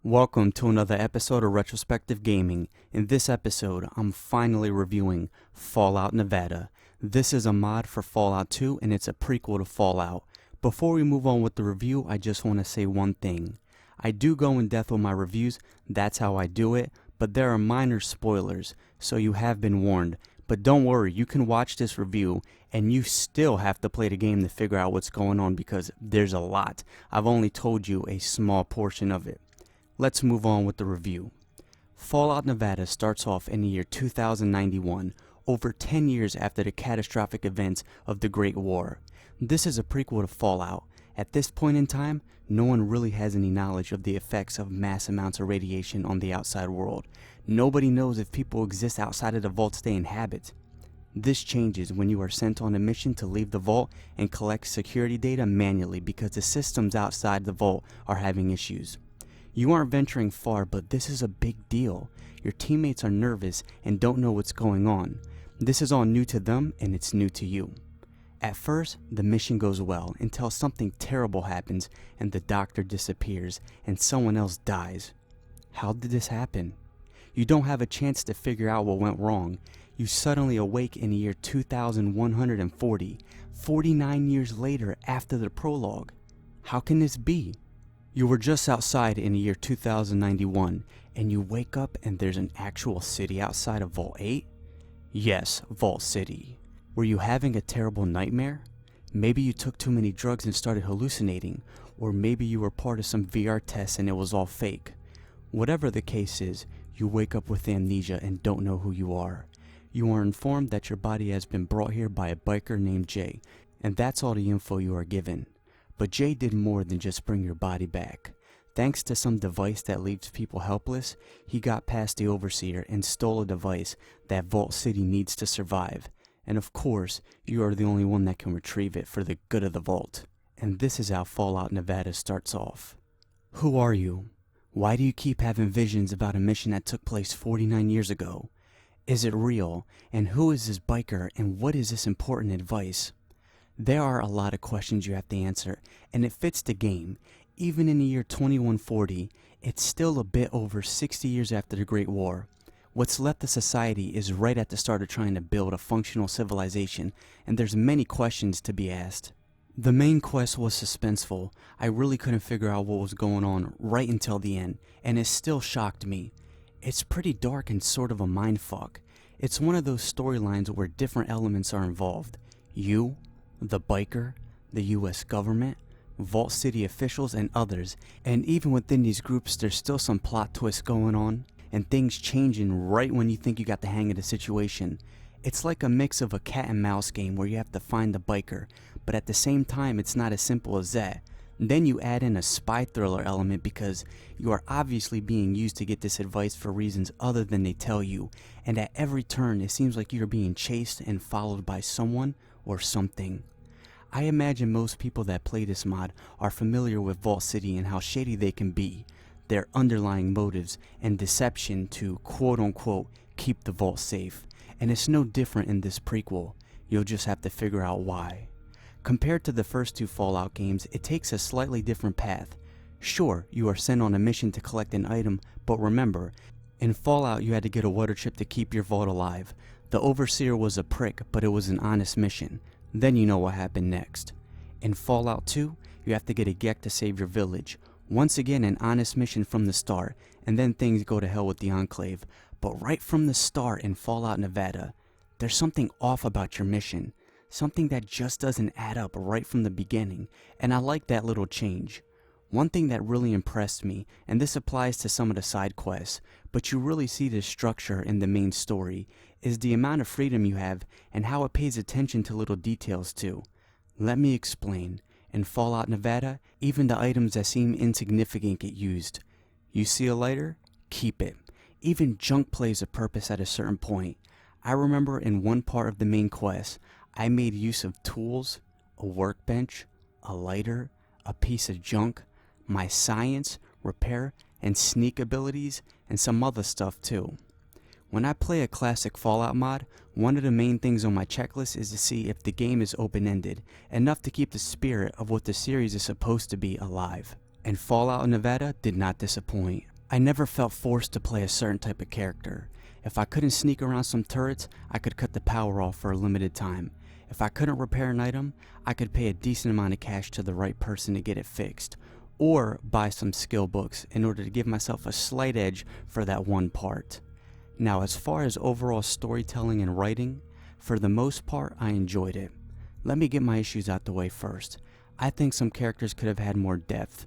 Welcome to another episode of Retrospective Gaming. In this episode, I'm finally reviewing Fallout Nevada. This is a mod for Fallout 2 and it's a prequel to Fallout. Before we move on with the review, I just want to say one thing. I do go in depth with my reviews, that's how I do it, but there are minor spoilers, so you have been warned. But don't worry, you can watch this review and you still have to play the game to figure out what's going on because there's a lot. I've only told you a small portion of it. Let's move on with the review. Fallout Nevada starts off in the year 2091, over 10 years after the catastrophic events of the Great War. This is a prequel to Fallout. At this point in time, no one really has any knowledge of the effects of mass amounts of radiation on the outside world. Nobody knows if people exist outside of the vaults they inhabit. This changes when you are sent on a mission to leave the vault and collect security data manually because the systems outside the vault are having issues. You aren't venturing far, but this is a big deal. Your teammates are nervous and don't know what's going on. This is all new to them and it's new to you. At first, the mission goes well until something terrible happens and the doctor disappears and someone else dies. How did this happen? You don't have a chance to figure out what went wrong. You suddenly awake in the year 2140, 49 years later after the prologue. How can this be? You were just outside in the year 2091, and you wake up and there's an actual city outside of Vault 8? Yes, Vault City. Were you having a terrible nightmare? Maybe you took too many drugs and started hallucinating, or maybe you were part of some VR test and it was all fake. Whatever the case is, you wake up with amnesia and don't know who you are. You are informed that your body has been brought here by a biker named Jay, and that's all the info you are given. But Jay did more than just bring your body back. Thanks to some device that leaves people helpless, he got past the overseer and stole a device that Vault City needs to survive. And of course, you are the only one that can retrieve it for the good of the vault. And this is how Fallout Nevada starts off. Who are you? Why do you keep having visions about a mission that took place 49 years ago? Is it real? And who is this biker and what is this important advice? There are a lot of questions you have to answer, and it fits the game. Even in the year 2140, it's still a bit over 60 years after the Great War. What's left of society is right at the start of trying to build a functional civilization, and there's many questions to be asked. The main quest was suspenseful. I really couldn't figure out what was going on right until the end, and it still shocked me. It's pretty dark and sort of a mindfuck. It's one of those storylines where different elements are involved. You, the biker, the US government, Vault City officials, and others. And even within these groups, there's still some plot twists going on, and things changing right when you think you got the hang of the situation. It's like a mix of a cat and mouse game where you have to find the biker, but at the same time, it's not as simple as that. Then you add in a spy thriller element because you are obviously being used to get this advice for reasons other than they tell you, and at every turn, it seems like you're being chased and followed by someone or something. I imagine most people that play this mod are familiar with Vault City and how shady they can be, their underlying motives and deception to quote-unquote keep the vault safe, and it's no different in this prequel. You'll just have to figure out why. Compared to the first two Fallout games, it takes a slightly different path. Sure, you are sent on a mission to collect an item, but remember, in Fallout you had to get a water chip to keep your vault alive. The Overseer was a prick, but it was an honest mission. Then you know what happened next. In Fallout 2, you have to get a Gek to save your village. Once again, an honest mission from the start, and then things go to hell with the Enclave. But right from the start in Fallout Nevada, there's something off about your mission. Something that just doesn't add up right from the beginning, and I like that little change. One thing that really impressed me, and this applies to some of the side quests, but you really see this structure in the main story, is the amount of freedom you have and how it pays attention to little details too. Let me explain. In Fallout Nevada, even the items that seem insignificant get used. You see a lighter? Keep it. Even junk plays a purpose at a certain point. I remember in one part of the main quest, I made use of tools, a workbench, a lighter, a piece of junk, my science, repair, and sneak abilities, and some other stuff too. When I play a classic Fallout mod, one of the main things on my checklist is to see if the game is open-ended, enough to keep the spirit of what the series is supposed to be alive. And Fallout Nevada did not disappoint. I never felt forced to play a certain type of character. If I couldn't sneak around some turrets, I could cut the power off for a limited time. If I couldn't repair an item, I could pay a decent amount of cash to the right person to get it fixed, or buy some skill books in order to give myself a slight edge for that one part. Now, as far as overall storytelling and writing, for the most part, I enjoyed it. Let me get my issues out the way first. I think some characters could have had more depth.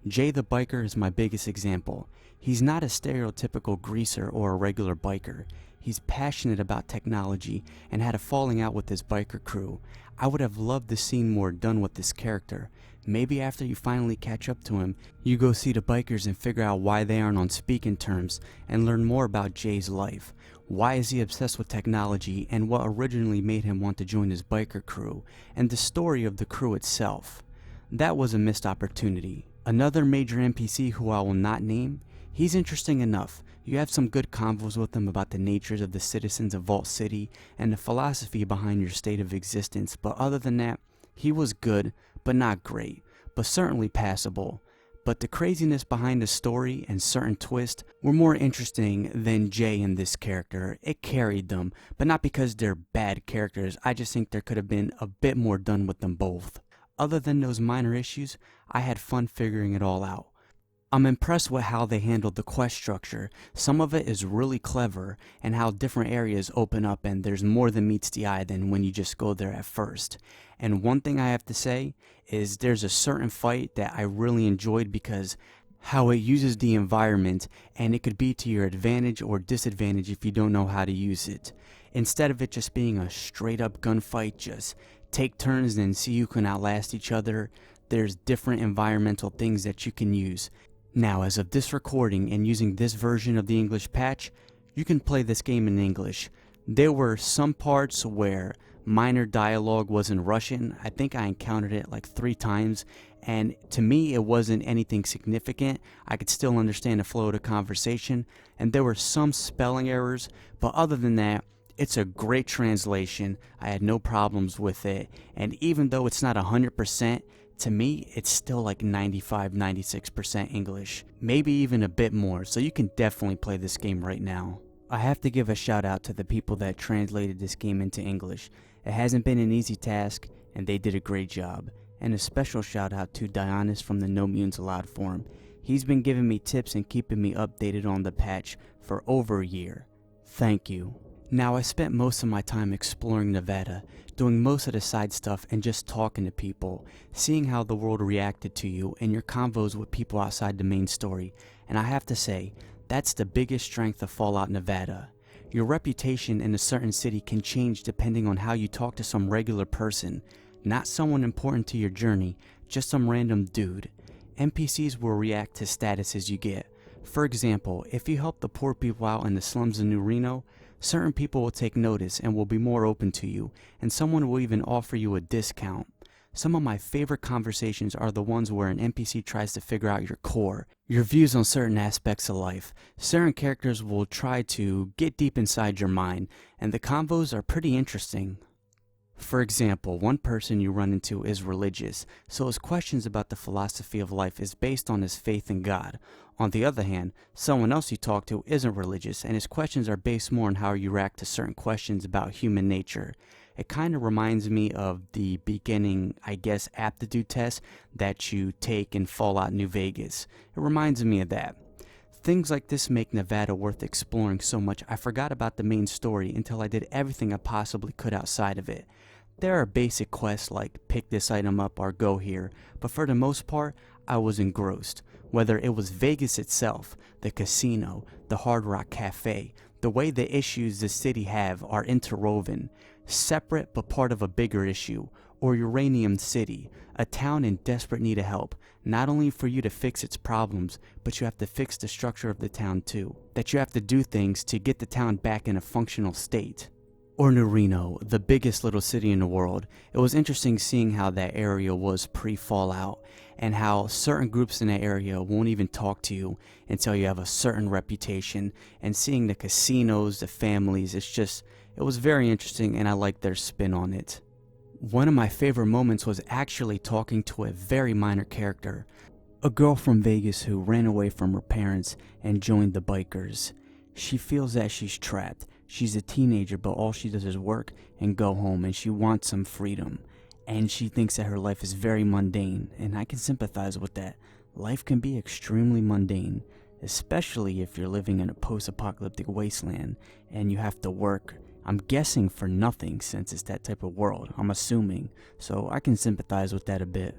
Jay the biker is my biggest example. He's not a stereotypical greaser or a regular biker. He's passionate about technology and had a falling out with his biker crew. I would have loved to see more done with this character. Maybe after you finally catch up to him, you go see the bikers and figure out why they aren't on speaking terms and learn more about Jay's life. Why is he obsessed with technology and what originally made him want to join his biker crew, and the story of the crew itself. That was a missed opportunity. Another major NPC who I will not name, he's interesting enough. You have some good convos with him about the natures of the citizens of Vault City and the philosophy behind your state of existence, but other than that, he was good, but not great, but certainly passable. But the craziness behind the story and certain twists were more interesting than Jay and this character. It carried them, but not because they're bad characters. I just think there could have been a bit more done with them both. Other than those minor issues, I had fun figuring it all out. I'm impressed with how they handled the quest structure. Some of it is really clever, and how different areas open up and there's more than meets the eye than when you just go there at first. And one thing I have to say is there's a certain fight that I really enjoyed because how it uses the environment, and it could be to your advantage or disadvantage if you don't know how to use it. Instead of it just being a straight up gunfight, just take turns and see who can outlast each other, there's different environmental things that you can use. Now, as of this recording and using this version of the English patch, you can play this game in English. There were some parts where minor dialogue was in Russian. I think I encountered it like 3 times, and to me it wasn't anything significant. I could still understand the flow of the conversation, and there were some spelling errors, but other than that, it's a great translation. I had no problems with it, and even though it's not 100%, to me, it's still like 95-96% English, maybe even a bit more, so you can definitely play this game right now. I have to give a shout out to the people that translated this game into English. It hasn't been an easy task, and they did a great job. And a special shout out to Dionys from the No Mutants Allowed forum. He's been giving me tips and keeping me updated on the patch for over a year. Thank you. Now, I spent most of my time exploring Nevada, doing most of the side stuff and just talking to people, seeing how the world reacted to you and your convos with people outside the main story, and I have to say, that's the biggest strength of Fallout Nevada. Your reputation in a certain city can change depending on how you talk to some regular person, not someone important to your journey, just some random dude. NPCs will react to statuses you get. For example, if you help the poor people out in the slums of New Reno, certain people will take notice and will be more open to you, and someone will even offer you a discount. Some of my favorite conversations are the ones where an NPC tries to figure out your core, your views on certain aspects of life. Certain characters will try to get deep inside your mind, and the convos are pretty interesting. For example, one person you run into is religious, so his questions about the philosophy of life is based on his faith in God. On the other hand, someone else you talk to isn't religious, and his questions are based more on how you react to certain questions about human nature. It kind of reminds me of the beginning, I guess, aptitude test that you take in Fallout New Vegas. It reminds me of that. Things like this make Nevada worth exploring so much I forgot about the main story until I did everything I possibly could outside of it. There are basic quests like pick this item up or go here, but for the most part, I was engrossed. Whether it was Vegas itself, the casino, the Hard Rock Cafe, the way the issues the city have are interwoven, separate but part of a bigger issue, or Uranium City, a town in desperate need of help, not only for you to fix its problems, but you have to fix the structure of the town too, that you have to do things to get the town back in a functional state. Or New Reno, the biggest little city in the world. It was interesting seeing how that area was pre-Fallout, and how certain groups in that area won't even talk to you until you have a certain reputation, and seeing the casinos, the families, it was very interesting, and I liked their spin on it. One of my favorite moments was actually talking to a very minor character. A girl from Vegas who ran away from her parents and joined the bikers. She feels that she's trapped. She's a teenager, but all she does is work and go home, and she wants some freedom. And she thinks that her life is very mundane, and I can sympathize with that. Life can be extremely mundane, especially if you're living in a post-apocalyptic wasteland and you have to work. I'm guessing for nothing, since it's that type of world, I'm assuming, so I can sympathize with that a bit.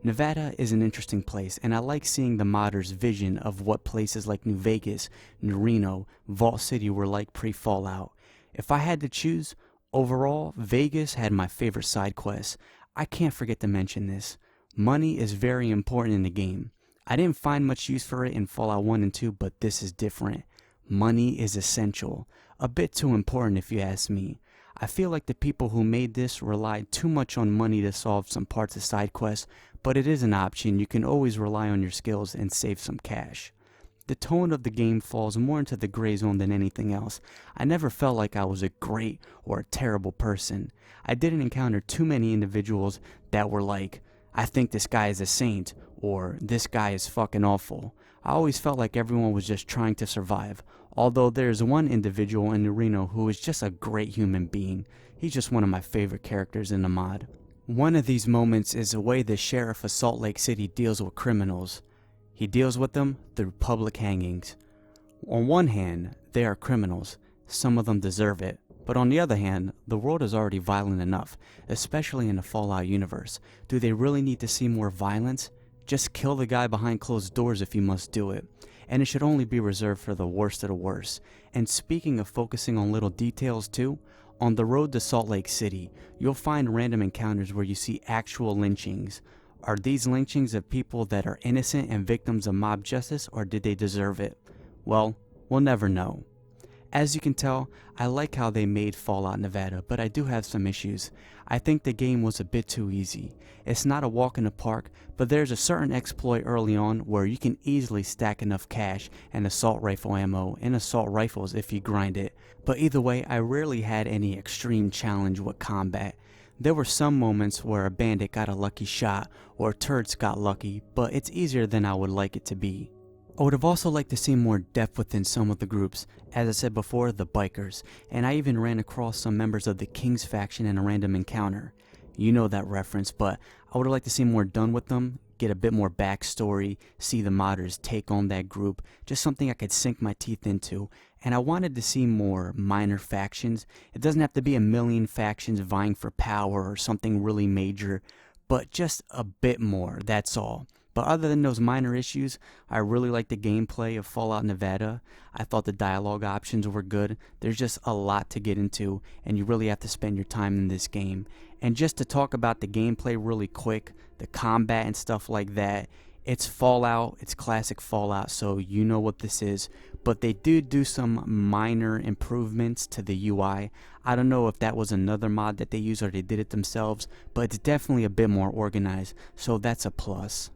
Nevada is an interesting place, and I like seeing the modders' vision of what places like New Vegas, New Reno, Vault City were like pre-Fallout. If I had to choose, overall, Vegas had my favorite side quests. I can't forget to mention this. Money is very important in the game. I didn't find much use for it in Fallout 1 and 2, but this is different. Money is essential. A bit too important if you ask me. I feel like the people who made this relied too much on money to solve some parts of side quests, but it is an option. You can always rely on your skills and save some cash. The tone of the game falls more into the gray zone than anything else. I never felt like I was a great or a terrible person. I didn't encounter too many individuals that were like, I think this guy is a saint, or this guy is fucking awful. I always felt like everyone was just trying to survive. Although there's one individual in Reno who is just a great human being. He's just one of my favorite characters in the mod. One of these moments is the way the sheriff of Salt Lake City deals with criminals. He deals with them through public hangings. On one hand, they are criminals. Some of them deserve it. But on the other hand, the world is already violent enough, especially in the Fallout universe. Do they really need to see more violence? Just kill the guy behind closed doors if you must do it. And it should only be reserved for the worst of the worst. And speaking of focusing on little details too, on the road to Salt Lake City, you'll find random encounters where you see actual lynchings. Are these lynchings of people that are innocent and victims of mob justice, or did they deserve it? Well, we'll never know. As you can tell, I like how they made Fallout Nevada, but I do have some issues. I think the game was a bit too easy. It's not a walk in the park, but there's a certain exploit early on where you can easily stack enough cash and assault rifle ammo and assault rifles if you grind it. But either way, I rarely had any extreme challenge with combat. There were some moments where a bandit got a lucky shot or turrets got lucky, but it's easier than I would like it to be. I would have also liked to see more depth within some of the groups, as I said before, the bikers, and I even ran across some members of the King's faction in a random encounter. You know that reference, but I would have liked to see more done with them, get a bit more backstory, see the modders take on that group, just something I could sink my teeth into. And I wanted to see more minor factions. It doesn't have to be a million factions vying for power or something really major, but just a bit more, that's all. But other than those minor issues, I really like the gameplay of Fallout Nevada. I thought the dialogue options were good. There's just a lot to get into, and you really have to spend your time in this game. And just to talk about the gameplay really quick, the combat and stuff like that, it's Fallout, it's classic Fallout, so you know what this is. But they did do some minor improvements to the UI. I don't know if that was another mod that they used or they did it themselves, but it's definitely a bit more organized, so that's a plus.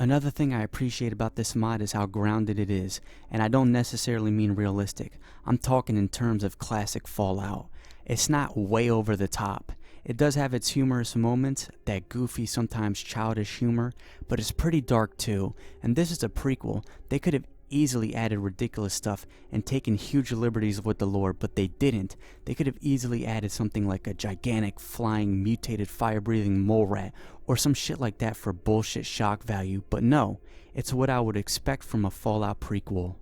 Another thing I appreciate about this mod is how grounded it is, and I don't necessarily mean realistic. I'm talking in terms of classic Fallout. It's not way over the top. It does have its humorous moments, that goofy, sometimes childish humor, but it's pretty dark too, and this is a prequel. They could have easily added ridiculous stuff and taken huge liberties with the lore, but they didn't. They could have easily added something like a gigantic, flying, mutated, fire-breathing mole rat, or some shit like that for bullshit shock value, but no, it's what I would expect from a Fallout prequel.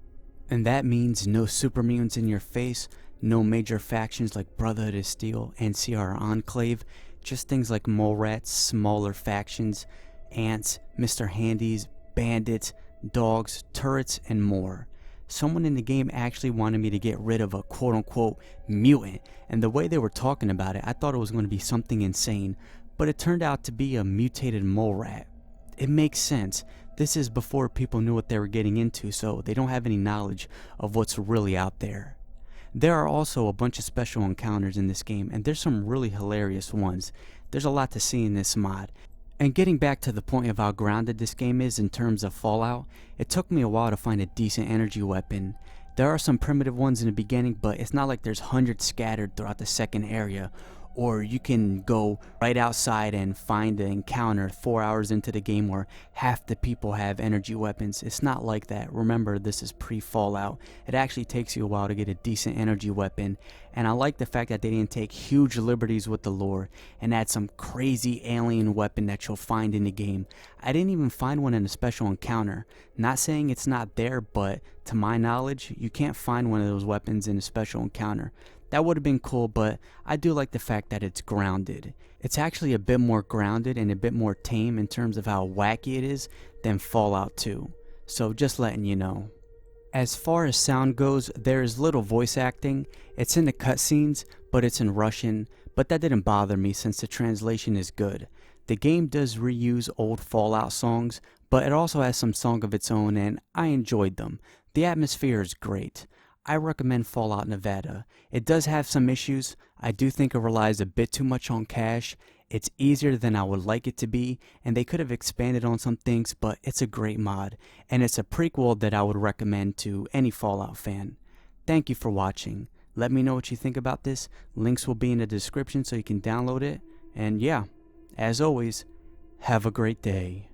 And that means no super mutants in your face, no major factions like Brotherhood of Steel, NCR Enclave, just things like mole rats, smaller factions, ants, Mr. Handies, bandits, dogs, turrets, and more. Someone in the game actually wanted me to get rid of a quote-unquote mutant, and the way they were talking about it, I thought it was going to be something insane, but it turned out to be a mutated mole rat. It makes sense. This is before people knew what they were getting into, so they don't have any knowledge of what's really out there. There are also a bunch of special encounters in this game, and there's some really hilarious ones. There's a lot to see in this mod. And getting back to the point of how grounded this game is in terms of Fallout, it took me a while to find a decent energy weapon. There are some primitive ones in the beginning, but it's not like there's hundreds scattered throughout the second area, or you can go right outside and find an encounter 4 hours into the game where half the people have energy weapons. It's not like that. Remember, this is pre-Fallout. It actually takes you a while to get a decent energy weapon, and I like the fact that they didn't take huge liberties with the lore and add some crazy alien weapon that you'll find in the game. I didn't even find one in a special encounter. Not saying it's not there, but to my knowledge, you can't find one of those weapons in a special encounter. That would have been cool, but I do like the fact that it's grounded. It's actually a bit more grounded and a bit more tame in terms of how wacky it is than Fallout 2. So just letting you know. As far as sound goes, there is little voice acting. It's in the cutscenes, but it's in Russian, but that didn't bother me since the translation is good. The game does reuse old Fallout songs, but it also has some song of its own, and I enjoyed them. The atmosphere is great. I recommend Fallout Nevada. It does have some issues. I do think it relies a bit too much on cache. It's easier than I would like it to be, and they could have expanded on some things, but it's a great mod, and it's a prequel that I would recommend to any Fallout fan. Thank you for watching. Let me know what you think about this. Links will be in the description so you can download it. And yeah, as always, have a great day.